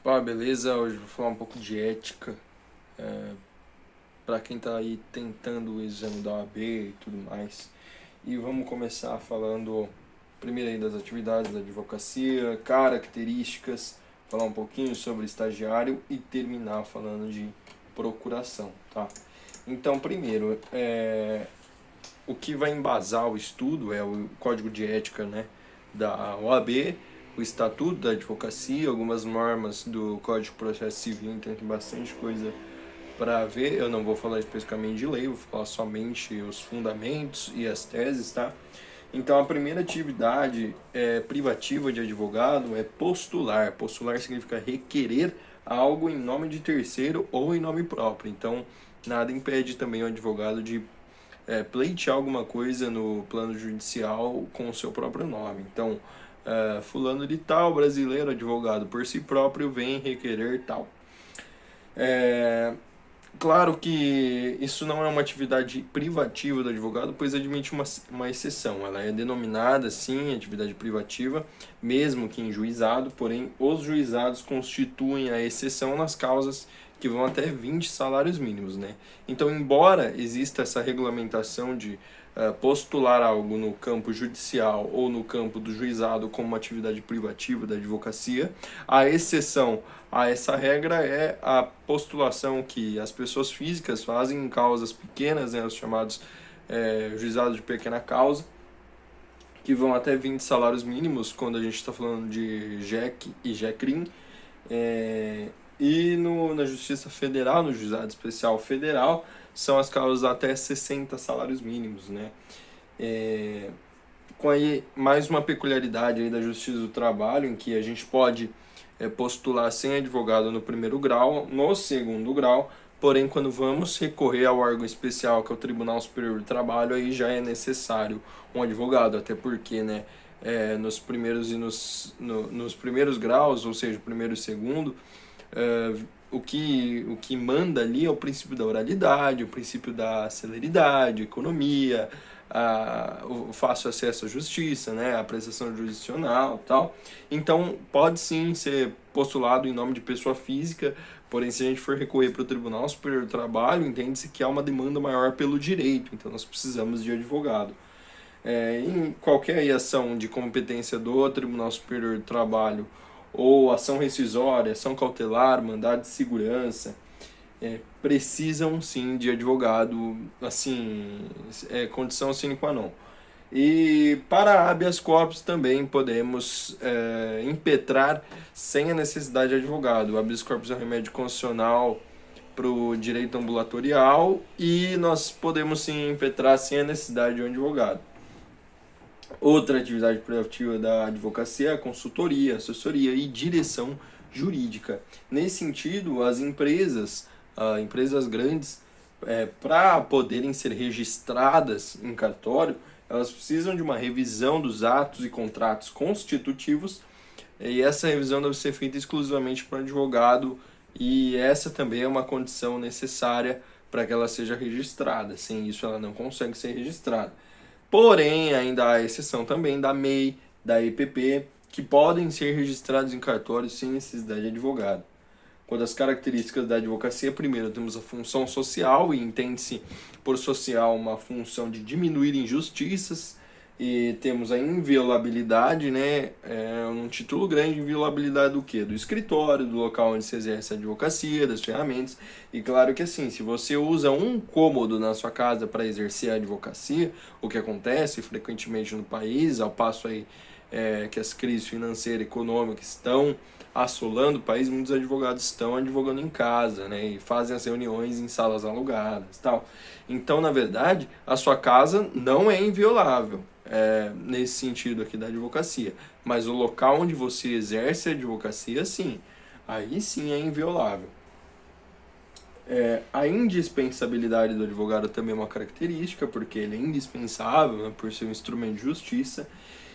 Pá, beleza? Hoje eu vou falar um pouco de ética. Para quem tá aí tentando o exame da OAB e tudo mais. E vamos começar falando primeiro aí das atividades da advocacia, características, falar um pouquinho sobre estagiário e terminar falando de procuração, tá? Então, primeiro, o que vai embasar o estudo é o código de ética, né, da OAB, o estatuto da advocacia, algumas normas do Código de Processo Civil, então tem bastante coisa para ver. Eu não vou falar especificamente de lei, vou falar somente os fundamentos e as teses, tá? Então a primeira atividade privativa de advogado é postular. Postular significa requerer algo em nome de terceiro ou em nome próprio. Então nada impede também o advogado de pleitear alguma coisa no plano judicial com o seu próprio nome. Então, fulano de tal, brasileiro, advogado por si próprio, vem requerer tal. É, Claro que isso não é uma atividade privativa do advogado, pois admite uma exceção. Ela é denominada, sim, atividade privativa, mesmo que em juizado, porém, os juizados constituem a exceção nas causas que vão até 20 salários mínimos, né? Então, embora exista essa regulamentação de postular algo no campo judicial ou no campo do juizado como uma atividade privativa da advocacia, a exceção a essa regra é a postulação que as pessoas físicas fazem em causas pequenas, né, os chamados juizados de pequena causa, que vão até 20 salários mínimos, quando a gente está falando de JEC e JECRIM, e na Justiça Federal, no Juizado Especial Federal, são as causas até 60 salários mínimos, né? É, com aí mais uma peculiaridade aí da Justiça do Trabalho, em que a gente pode postular sem advogado no primeiro grau, no segundo grau, porém quando vamos recorrer ao órgão especial, que é o Tribunal Superior do Trabalho, aí já é necessário um advogado, até porque, né, nos primeiros e nos primeiros graus, ou seja, primeiro e segundo, o que manda ali é o princípio da oralidade, o princípio da celeridade, economia, o fácil acesso à justiça, né, a prestação jurisdicional e tal. Então, pode sim ser postulado em nome de pessoa física, porém, se a gente for recorrer para o Tribunal Superior do Trabalho, entende-se que há uma demanda maior pelo direito, então nós precisamos de advogado. Em qualquer ação de competência do Tribunal Superior do Trabalho, ou ação rescisória, ação cautelar, mandado de segurança, precisam sim de advogado, assim, condição sine qua non. E para habeas corpus também podemos impetrar sem a necessidade de advogado. O habeas corpus é um remédio constitucional para o direito ambulatorial e nós podemos sim impetrar sem a necessidade de um advogado. Outra atividade privativa da advocacia é a consultoria, assessoria e direção jurídica. Nesse sentido, as empresas grandes, para poderem ser registradas em cartório, elas precisam de uma revisão dos atos e contratos constitutivos, e essa revisão deve ser feita exclusivamente por um advogado, e essa também é uma condição necessária para que ela seja registrada. Sem isso, ela não consegue ser registrada. Porém, ainda há exceção também da MEI, da EPP, que podem ser registrados em cartórios sem necessidade de advogado. Quando as características da advocacia, primeiro temos a função social, e entende-se por social uma função de diminuir injustiças, e temos a inviolabilidade, né? Um título grande, inviolabilidade do quê? Do escritório, do local onde se exerce a advocacia, das ferramentas. E claro que assim, se você usa um cômodo na sua casa para exercer a advocacia, o que acontece frequentemente no país, ao passo aí que as crises financeiras e econômicas estão assolando o país, muitos advogados estão advogando em casa, né, e fazem as reuniões em salas alugadas, tal. Então, na verdade, a sua casa não é inviolável, nesse sentido aqui da advocacia, mas o local onde você exerce a advocacia, sim, aí sim é inviolável. A indispensabilidade do advogado também é uma característica, porque ele é indispensável, né, por ser um instrumento de justiça,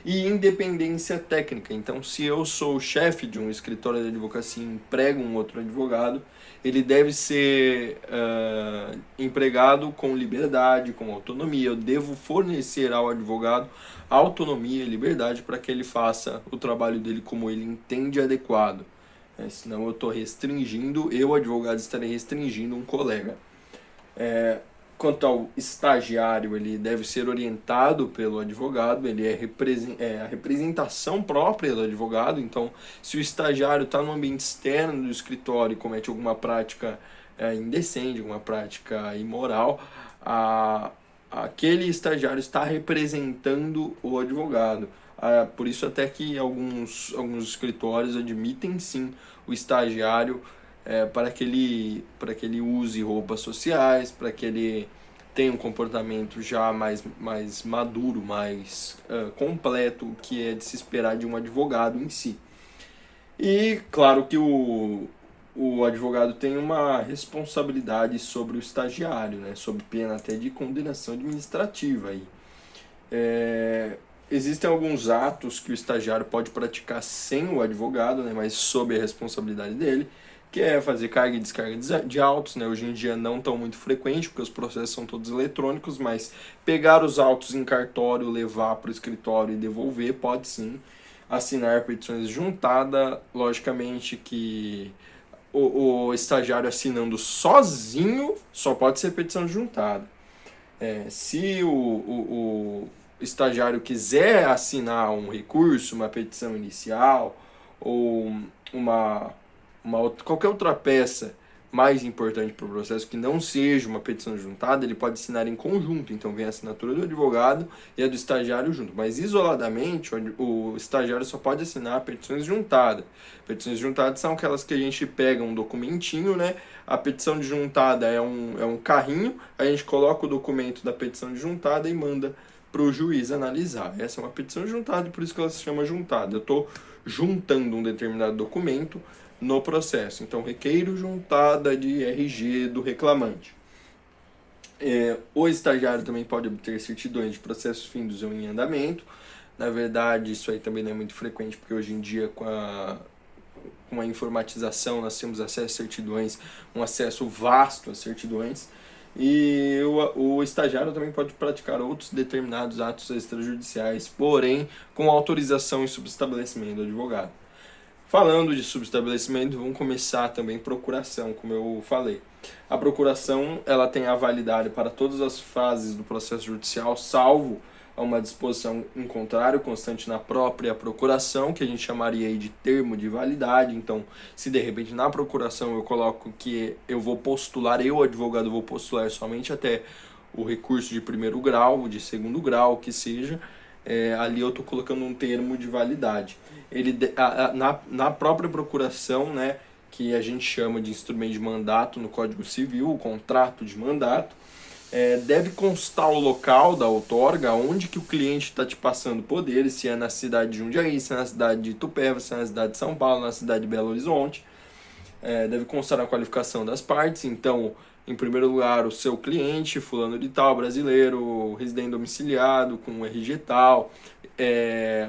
e independência técnica. Então, se eu sou o chefe de um escritório de advocacia e emprego um outro advogado, ele deve ser empregado com liberdade, com autonomia. Eu devo fornecer ao advogado autonomia e liberdade para que ele faça o trabalho dele como ele entende adequado. Senão eu estou restringindo, eu, advogado, estarei restringindo um colega. Quanto ao estagiário, ele deve ser orientado pelo advogado, ele é a representação própria do advogado. Então, se o estagiário está no ambiente externo do escritório e comete alguma prática indecente, alguma prática imoral, aquele estagiário está representando o advogado. Por isso até que alguns escritórios admitem sim o estagiário para que ele use roupas sociais, para que ele tenha um comportamento já mais maduro, mais completo, o que é de se esperar de um advogado em si. E claro que o advogado tem uma responsabilidade sobre o estagiário, né, sob pena até de condenação administrativa. Aí. Existem alguns atos que o estagiário pode praticar sem o advogado, né, mas sob a responsabilidade dele, que é fazer carga e descarga de autos, né? Hoje em dia não tão muito frequente, porque os processos são todos eletrônicos, mas pegar os autos em cartório, levar para o escritório e devolver, pode sim. Assinar petições juntada, logicamente que o estagiário assinando sozinho só pode ser petição juntada. Se o estagiário quiser assinar um recurso, uma petição inicial ou qualquer outra peça mais importante para o processo que não seja uma petição juntada, ele pode assinar em conjunto. Então vem a assinatura do advogado e a do estagiário junto. Mas isoladamente, o estagiário só pode assinar petições juntadas. Petições juntadas são aquelas que a gente pega um documentinho, né? A petição de juntada é um carrinho, a gente coloca o documento da petição de juntada e manda para o juiz analisar. Essa é uma petição juntada e por isso que ela se chama juntada. Eu estou juntando um determinado documento no processo. Então, requeiro juntada de RG do reclamante. O estagiário também pode obter certidões de processos findos ou em andamento. Na verdade, isso aí também não é muito frequente, porque hoje em dia, com a informatização, nós temos acesso a certidões, um acesso vasto a certidões. E o estagiário também pode praticar outros determinados atos extrajudiciais, porém com autorização e subestabelecimento do advogado. Falando de subestabelecimento, vamos começar também procuração, como eu falei. A procuração ela tem a validade para todas as fases do processo judicial, salvo uma disposição em contrário constante na própria procuração, que a gente chamaria aí de termo de validade. Então, se de repente na procuração eu coloco que eu vou postular, eu, advogado, vou postular somente até o recurso de primeiro grau, de segundo grau, que seja, ali eu estou colocando um termo de validade. Na própria procuração, né, que a gente chama de instrumento de mandato no Código Civil, o contrato de mandato, deve constar o local da outorga, onde que o cliente está te passando poderes, se é na cidade de Jundiaí, se é na cidade de Itupeva, se é na cidade de São Paulo, na cidade de Belo Horizonte. Deve constar a qualificação das partes. Então, em primeiro lugar, o seu cliente, fulano de tal, brasileiro, residente domiciliado, com RG tal,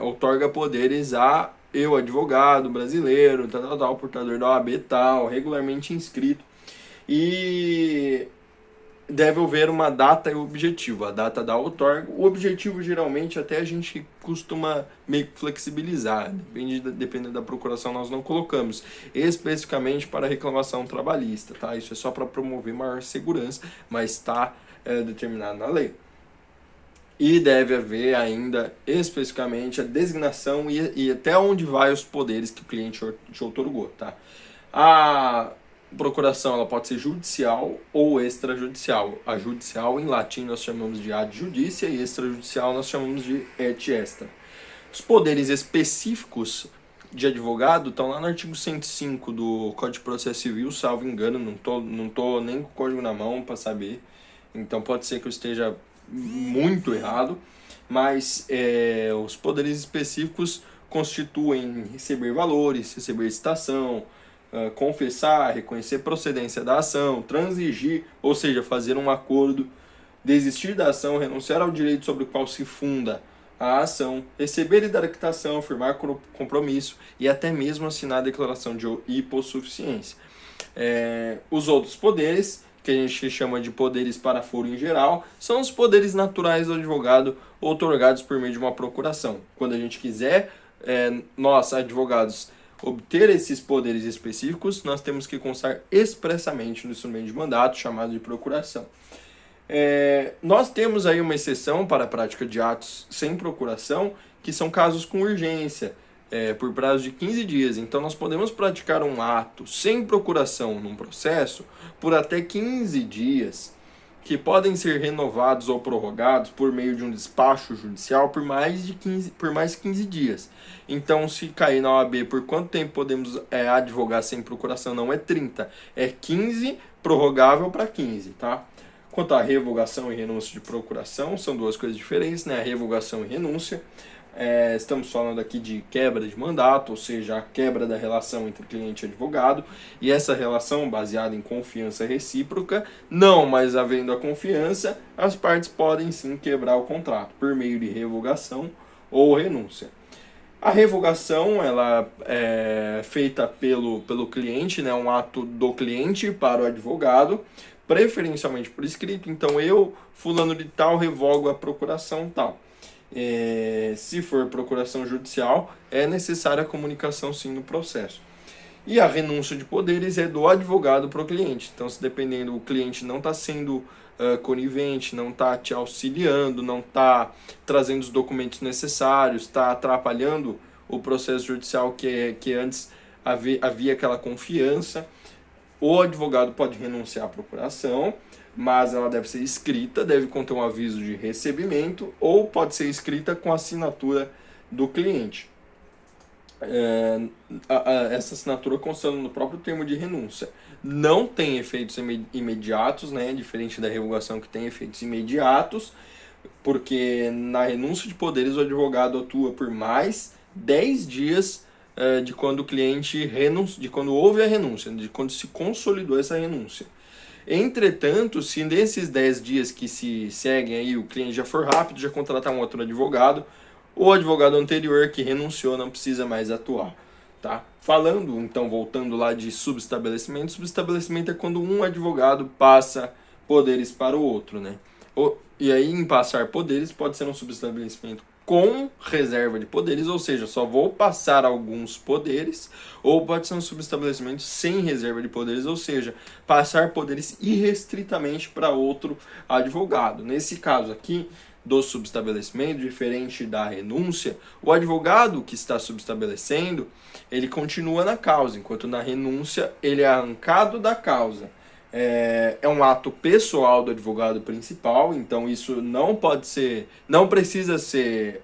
outorga poderes a eu, advogado brasileiro, tal, portador da OAB tal, regularmente inscrito. E deve haver uma data e objetivo, a data da outorga. O objetivo, geralmente, até a gente costuma meio que flexibilizar, dependendo da procuração, nós não colocamos especificamente para reclamação trabalhista, tá? Isso é só para promover maior segurança, mas está determinado na lei. E deve haver ainda especificamente a designação e até onde vai os poderes que o cliente te outorgou, tá? A procuração ela pode ser judicial ou extrajudicial. A judicial em latim nós chamamos de ad judicia e extrajudicial nós chamamos de et extra. Os poderes específicos de advogado estão lá no artigo 105 do Código de Processo Civil, salvo engano, não tô nem com o código na mão para saber. Então pode ser que eu esteja muito errado, mas os poderes específicos constituem receber valores, receber citação, confessar, reconhecer procedência da ação, transigir, ou seja, fazer um acordo, desistir da ação, renunciar ao direito sobre o qual se funda a ação, receber e dar quitação, firmar compromisso e até mesmo assinar a declaração de hipossuficiência. Os outros poderes, que a gente chama de poderes para foro em geral, são os poderes naturais do advogado outorgados por meio de uma procuração. Quando a gente quiser, nós, advogados, obter esses poderes específicos, nós temos que constar expressamente no instrumento de mandato, chamado de procuração. Nós temos aí uma exceção para a prática de atos sem procuração, que são casos com urgência, por prazo de 15 dias. Então, nós podemos praticar um ato sem procuração num processo por até 15 dias, que podem ser renovados ou prorrogados por meio de um despacho judicial por mais 15 dias. Então, se cair na OAB, por quanto tempo podemos advogar sem procuração? Não é 30, é 15, prorrogável para 15, tá? Quanto à revogação e renúncia de procuração, são duas coisas diferentes, né? A revogação e renúncia. Estamos falando aqui de quebra de mandato, ou seja, a quebra da relação entre cliente e advogado, e essa relação baseada em confiança recíproca, não mais havendo a confiança, as partes podem sim quebrar o contrato por meio de revogação ou renúncia. A revogação ela é feita pelo cliente, né, um ato do cliente para o advogado, preferencialmente por escrito. Então eu, fulano de tal, revogo a procuração tal. Se for procuração judicial, é necessária a comunicação sim no processo. E a renúncia de poderes é do advogado para o cliente. Então, se dependendo, o cliente não está sendo conivente, não está te auxiliando, não está trazendo os documentos necessários, está atrapalhando o processo judicial que antes havia aquela confiança, o advogado pode renunciar à procuração, mas ela deve ser escrita, deve conter um aviso de recebimento, ou pode ser escrita com a assinatura do cliente. Essa assinatura constando no próprio termo de renúncia. Não tem efeitos imediatos, né? Diferente da revogação que tem efeitos imediatos, porque na renúncia de poderes o advogado atua por mais 10 dias de quando o cliente de quando houve a renúncia, de quando se consolidou essa renúncia. Entretanto, se nesses 10 dias que se seguem aí o cliente já for rápido, já contratar um outro advogado, o advogado anterior que renunciou não precisa mais atuar, tá? Falando, então, voltando lá de subestabelecimento é quando um advogado passa poderes para o outro, né? E aí, em passar poderes, pode ser um subestabelecimento com reserva de poderes, ou seja, só vou passar alguns poderes, ou pode ser um subestabelecimento sem reserva de poderes, ou seja, passar poderes irrestritamente para outro advogado. Nesse caso aqui, do subestabelecimento, diferente da renúncia, o advogado que está subestabelecendo, ele continua na causa, enquanto na renúncia ele é arrancado da causa. É um ato pessoal do advogado principal, então isso não precisa ser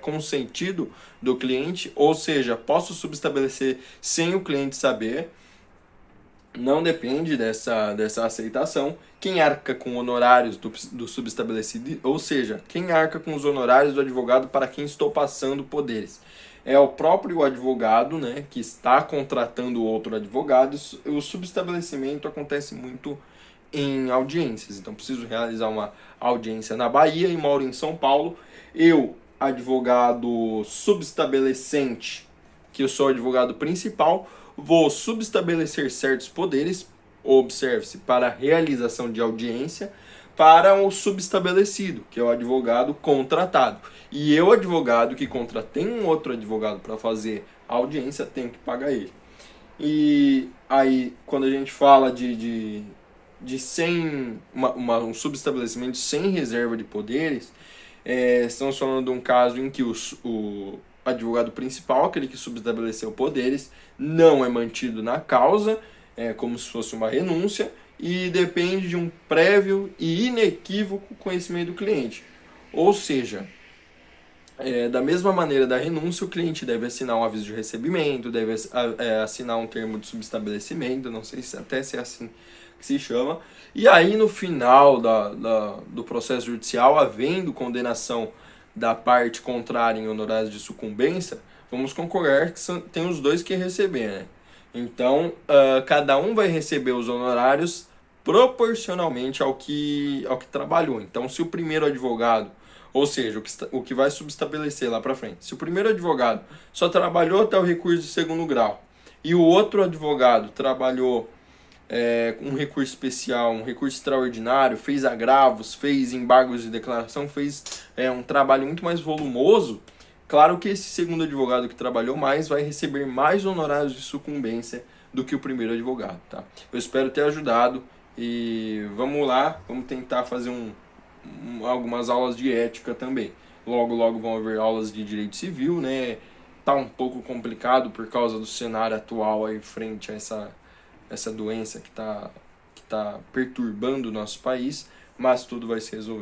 consentido do cliente, ou seja, posso subestabelecer sem o cliente saber, não depende dessa aceitação. Quem arca com honorários do subestabelecido, ou seja, quem arca com os honorários do advogado para quem estou passando poderes? É o próprio advogado, né, que está contratando outro advogado. O subestabelecimento acontece muito em audiências. Então, preciso realizar uma audiência na Bahia e moro em São Paulo. Eu, advogado subestabelecente, que eu sou advogado principal, vou subestabelecer certos poderes, observe-se, para a realização de audiência, para o subestabelecido, que é o advogado contratado. E eu, advogado que contratei um outro advogado para fazer a audiência, tenho que pagar ele. E aí, quando a gente fala de um subestabelecimento sem reserva de poderes, estamos falando de um caso em que o advogado principal, aquele que subestabeleceu poderes, não é mantido na causa, como se fosse uma renúncia, e depende de um prévio e inequívoco conhecimento do cliente. Ou seja, da mesma maneira da renúncia, o cliente deve assinar um aviso de recebimento, deve assinar um termo de subestabelecimento, não sei se é assim que se chama, e aí no final do processo judicial, havendo condenação da parte contrária em honorários de sucumbência, vamos concordar que tem os dois que receber, né? Então, cada um vai receber os honorários proporcionalmente ao que trabalhou. Então, se o primeiro advogado, ou seja, o que vai subestabelecer lá para frente, se o primeiro advogado só trabalhou até o recurso de segundo grau e o outro advogado trabalhou um recurso especial, um recurso extraordinário, fez agravos, fez embargos de declaração, fez um trabalho muito mais volumoso, Claro que esse segundo advogado que trabalhou mais vai receber mais honorários de sucumbência do que o primeiro advogado, tá? Eu espero ter ajudado e vamos lá, vamos tentar fazer algumas aulas de ética também. Logo, logo vão haver aulas de direito civil, né? Tá um pouco complicado por causa do cenário atual aí frente a essa doença que tá perturbando o nosso país, mas tudo vai se resolver.